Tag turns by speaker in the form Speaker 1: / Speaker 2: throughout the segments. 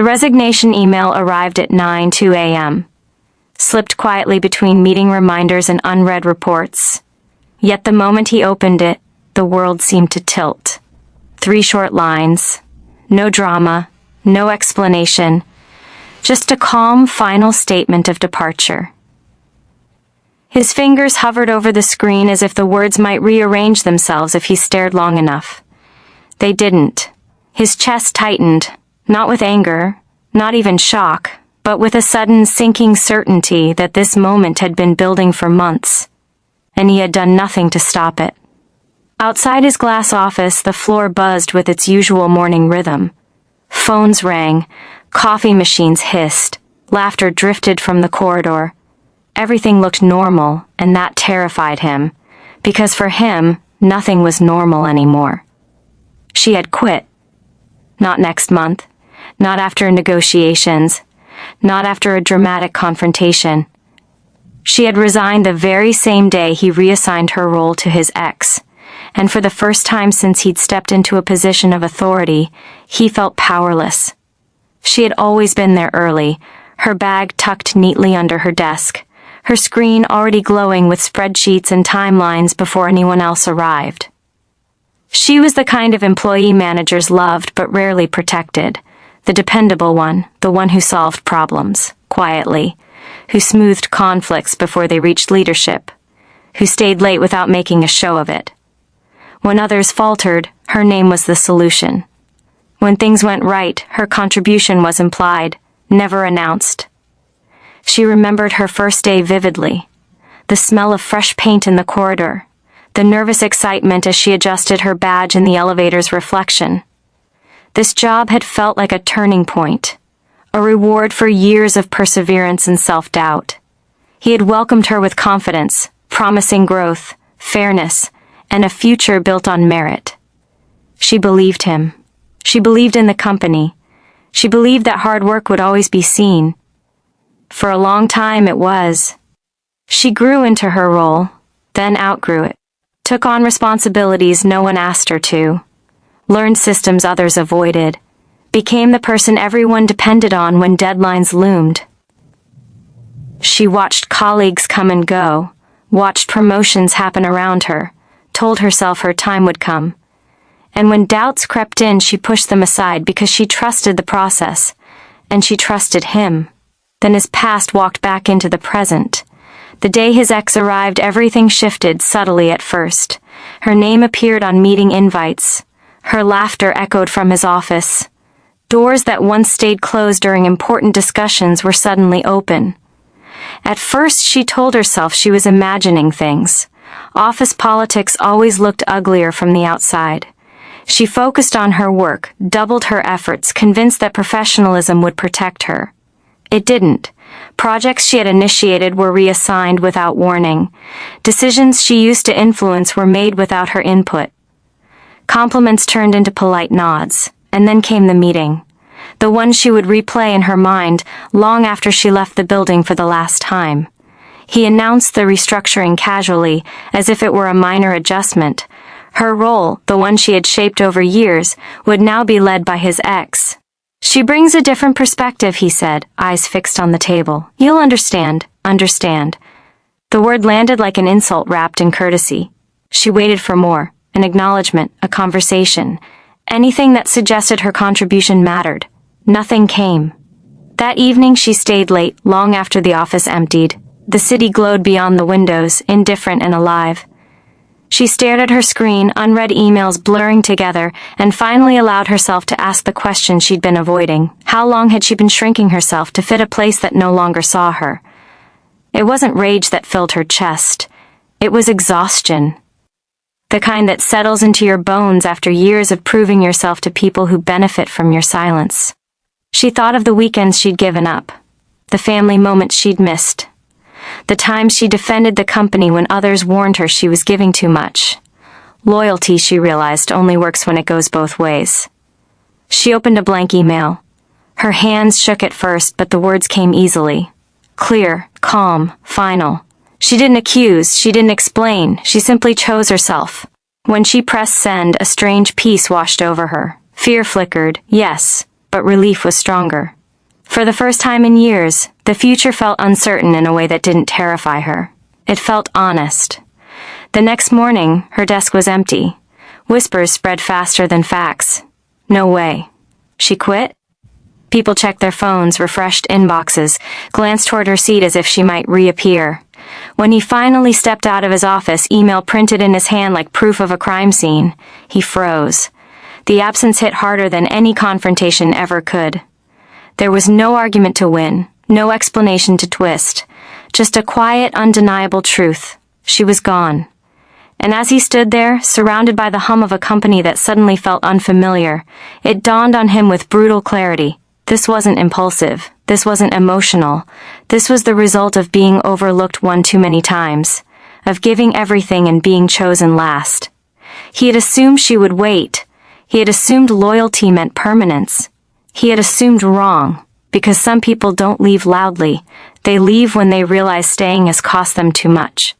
Speaker 1: The resignation email arrived at 9:02 a.m., slipped quietly between meeting reminders and unread reports. Yet the moment he opened it, the world seemed to tilt. 3 short lines. No drama, no explanation, just a calm final statement of departure. His fingers hovered over the screen as if the words might rearrange themselves if he stared long enough. They didn't. His chest tightened, not with anger, not even shock, but with a sudden sinking certainty that this moment had been building for months, and he had done nothing to stop it. Outside his glass office, the floor buzzed with its usual morning rhythm. Phones rang, coffee machines hissed, laughter drifted from the corridor. Everything looked normal, and that terrified him, because for him, nothing was normal anymore. She had quit. Not next month, not after negotiations, not after a dramatic confrontation. She had resigned the very same day he reassigned her role to his ex, and for the first time since he'd stepped into a position of authority, he felt powerless. She had always been there early, her bag tucked neatly under her desk, her screen already glowing with spreadsheets and timelines before anyone else arrived. She was the kind of employee managers loved but rarely protected, the dependable one, the one who solved problems, quietly, who smoothed conflicts before they reached leadership, who stayed late without making a show of it. When others faltered, her name was the solution. When things went right, her contribution was implied, never announced. She remembered her first day vividly, the smell of fresh paint in the corridor, the nervous excitement as she adjusted her badge in the elevator's reflection. This job had felt like a turning point, a reward for years of perseverance and self-doubt. He had welcomed her with confidence, promising growth, fairness, and a future built on merit. She believed him. She believed in the company. She believed that hard work would always be seen. For a long time it was. She grew into her role, then outgrew it, took on responsibilities no one asked her to, learned systems others avoided, became the person everyone depended on when deadlines loomed. She watched colleagues come and go, watched promotions happen around her, told herself her time would come. And when doubts crept in, she pushed them aside because she trusted the process, and she trusted him. Then his past walked back into the present. The day his ex arrived, everything shifted subtly at first. Her name appeared on meeting invites. Her laughter echoed from his office. Doors that once stayed closed during important discussions were suddenly open. At first, she told herself she was imagining things. Office politics always looked uglier from the outside. She focused on her work, doubled her efforts, convinced that professionalism would protect her. It didn't. Projects she had initiated were reassigned without warning. Decisions she used to influence were made without her input. Compliments turned into polite nods, and then came the meeting. The one she would replay in her mind long after she left the building for the last time. He announced the restructuring casually, as if it were a minor adjustment. Her role, the one she had shaped over years, would now be led by his ex. She brings a different perspective, he said, eyes fixed on the table. You'll understand. The word landed like an insult wrapped in courtesy. She waited for more, an acknowledgement, a conversation. Anything that suggested her contribution mattered. Nothing came. That evening she stayed late, long after the office emptied. The city glowed beyond the windows, indifferent and alive. She stared at her screen, unread emails blurring together, and finally allowed herself to ask the question she'd been avoiding. How long had she been shrinking herself to fit a place that no longer saw her? It wasn't rage that filled her chest. It was exhaustion. The kind that settles into your bones after years of proving yourself to people who benefit from your silence. She thought of the weekends she'd given up, the family moments she'd missed, the times she defended the company when others warned her she was giving too much. Loyalty, she realized, only works when it goes both ways. She opened a blank email. Her hands shook at first, but the words came easily. Clear, calm, final. She didn't accuse, she didn't explain, she simply chose herself. When she pressed send, a strange peace washed over her. Fear flickered, yes, but relief was stronger. For the first time in years, the future felt uncertain in a way that didn't terrify her. It felt honest. The next morning, her desk was empty. Whispers spread faster than facts. No way. She quit? People checked their phones, refreshed inboxes, glanced toward her seat as if she might reappear. When he finally stepped out of his office, email printed in his hand like proof of a crime scene, he froze. The absence hit harder than any confrontation ever could. There was no argument to win, no explanation to twist, just a quiet, undeniable truth. She was gone. And as he stood there, surrounded by the hum of a company that suddenly felt unfamiliar, it dawned on him with brutal clarity. This wasn't impulsive. This wasn't emotional. This was the result of being overlooked one too many times, of giving everything and being chosen last. He had assumed she would wait. He had assumed loyalty meant permanence. He had assumed wrong, because some people don't leave loudly. They leave when they realize staying has cost them too much.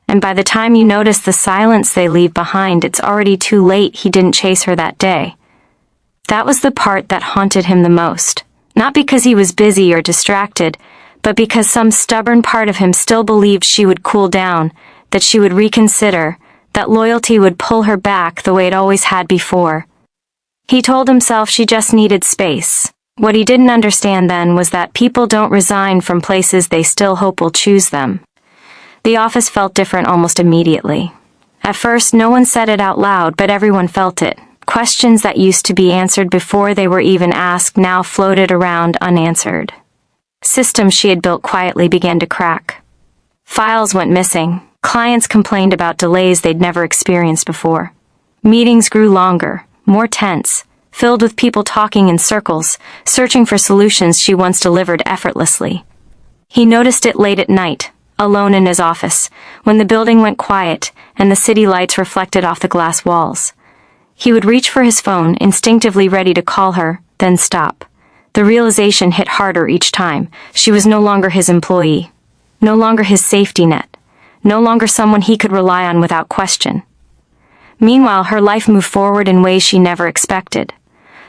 Speaker 1: And by the time you notice the silence they leave behind, it's already too late. He didn't chase her that day. That was the part that haunted him the most. Not because he was busy or distracted, but because some stubborn part of him still believed she would cool down, that she would reconsider, that loyalty would pull her back the way it always had before. He told himself she just needed space. What he didn't understand then was that people don't resign from places they still hope will choose them. The office felt different almost immediately. At first, no one said it out loud, but everyone felt it. Questions that used to be answered before they were even asked now floated around unanswered. Systems she had built quietly began to crack. Files went missing. Clients complained about delays they'd never experienced before. Meetings grew longer, more tense, filled with people talking in circles, searching for solutions she once delivered effortlessly. He noticed it late at night, alone in his office, when the building went quiet and the city lights reflected off the glass walls. He would reach for his phone, instinctively ready to call her, then stop. The realization hit harder each time. She was no longer his employee, no longer his safety net, no longer someone he could rely on without question. Meanwhile, her life moved forward in ways she never expected.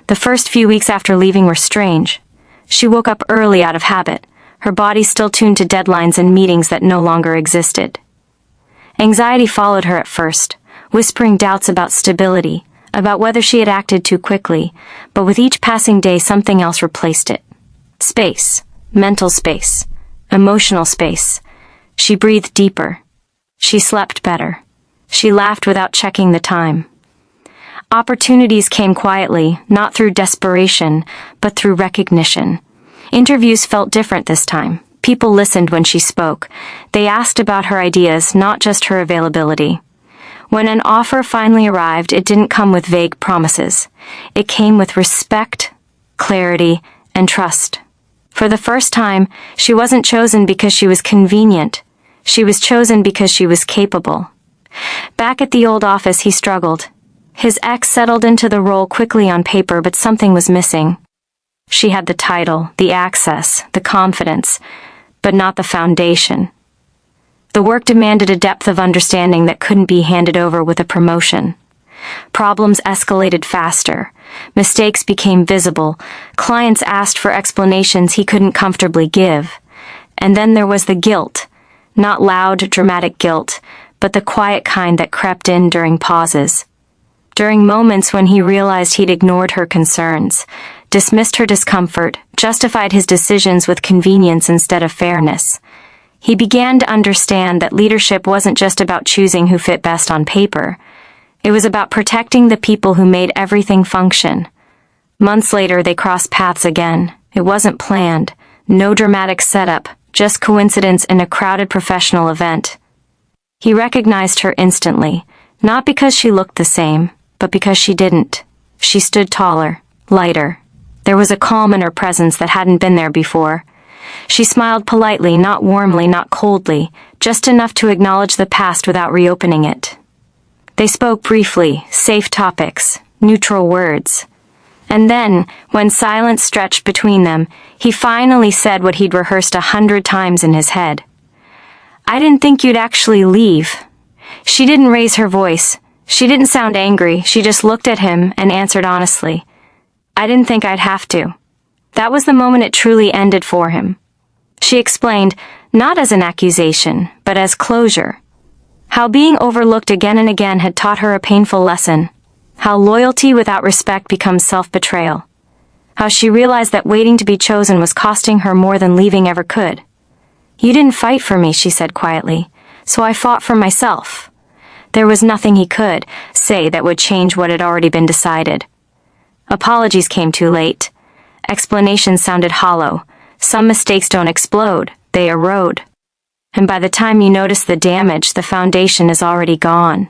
Speaker 1: The first few weeks after leaving were strange. She woke up early out of habit, her body still tuned to deadlines and meetings that no longer existed. Anxiety followed her at first, whispering doubts about stability, about whether she had acted too quickly, but with each passing day something else replaced it. Space, mental space, emotional space. She breathed deeper. She slept better. She laughed without checking the time. Opportunities came quietly, not through desperation, but through recognition. Interviews felt different this time. People listened when she spoke. They asked about her ideas, not just her availability. When an offer finally arrived, it didn't come with vague promises. It came with respect, clarity, and trust. For the first time, she wasn't chosen because she was convenient. She was chosen because she was capable. Back at the old office, he struggled. His ex settled into the role quickly on paper, but something was missing. She had the title, the access, the confidence, but not the foundation. The work demanded a depth of understanding that couldn't be handed over with a promotion. Problems escalated faster. Mistakes became visible. Clients asked for explanations he couldn't comfortably give. And then there was the guilt. Not loud, dramatic guilt, but the quiet kind that crept in during pauses. During moments when he realized he'd ignored her concerns, dismissed her discomfort, justified his decisions with convenience instead of fairness. He began to understand that leadership wasn't just about choosing who fit best on paper. It was about protecting the people who made everything function. Months later, they crossed paths again. It wasn't planned. No dramatic setup, just coincidence in a crowded professional event. He recognized her instantly, not because she looked the same, but because she didn't. She stood taller, lighter. There was a calm in her presence that hadn't been there before. She smiled politely, not warmly, not coldly, just enough to acknowledge the past without reopening it. They spoke briefly, safe topics, neutral words. And then, when silence stretched between them, he finally said what he'd rehearsed 100 times in his head. "I didn't think you'd actually leave." She didn't raise her voice. She didn't sound angry. She just looked at him and answered honestly. I didn't think I'd have to. That was the moment it truly ended for him. She explained, not as an accusation, but as closure. How being overlooked again and again had taught her a painful lesson. How loyalty without respect becomes self-betrayal. How she realized that waiting to be chosen was costing her more than leaving ever could. You didn't fight for me, she said quietly, so I fought for myself. There was nothing he could say that would change what had already been decided. Apologies came too late. Explanations sounded hollow. Some mistakes don't explode, they erode. And by the time you notice the damage, the foundation is already gone.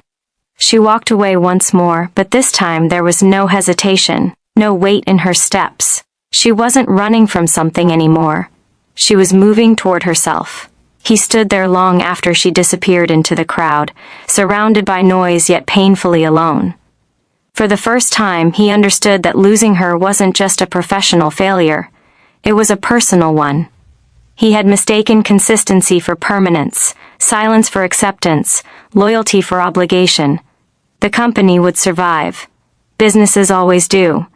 Speaker 1: She walked away once more, but this time there was no hesitation, no weight in her steps. She wasn't running from something anymore. She was moving toward herself. He stood there long after she disappeared into the crowd, surrounded by noise yet painfully alone. For the first time, he understood that losing her wasn't just a professional failure. It was a personal one. He had mistaken consistency for permanence, silence for acceptance, loyalty for obligation. The company would survive. Businesses always do.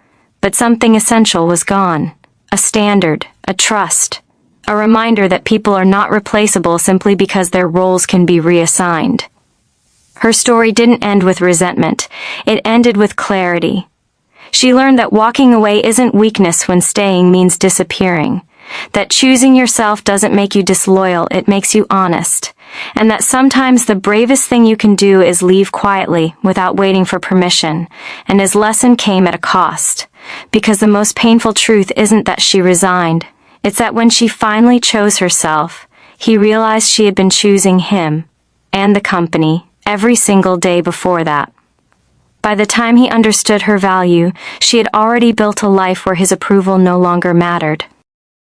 Speaker 1: But something essential was gone. A standard, a trust. A reminder that people are not replaceable simply because their roles can be reassigned. Her story didn't end with resentment. It ended with clarity. She learned that walking away isn't weakness when staying means disappearing. That choosing yourself doesn't make you disloyal, it makes you honest. And that sometimes the bravest thing you can do is leave quietly, without waiting for permission. And his lesson came at a cost. Because the most painful truth isn't that she resigned. It's that when she finally chose herself, he realized she had been choosing him, and the company, every single day before that. By the time he understood her value, she had already built a life where his approval no longer mattered.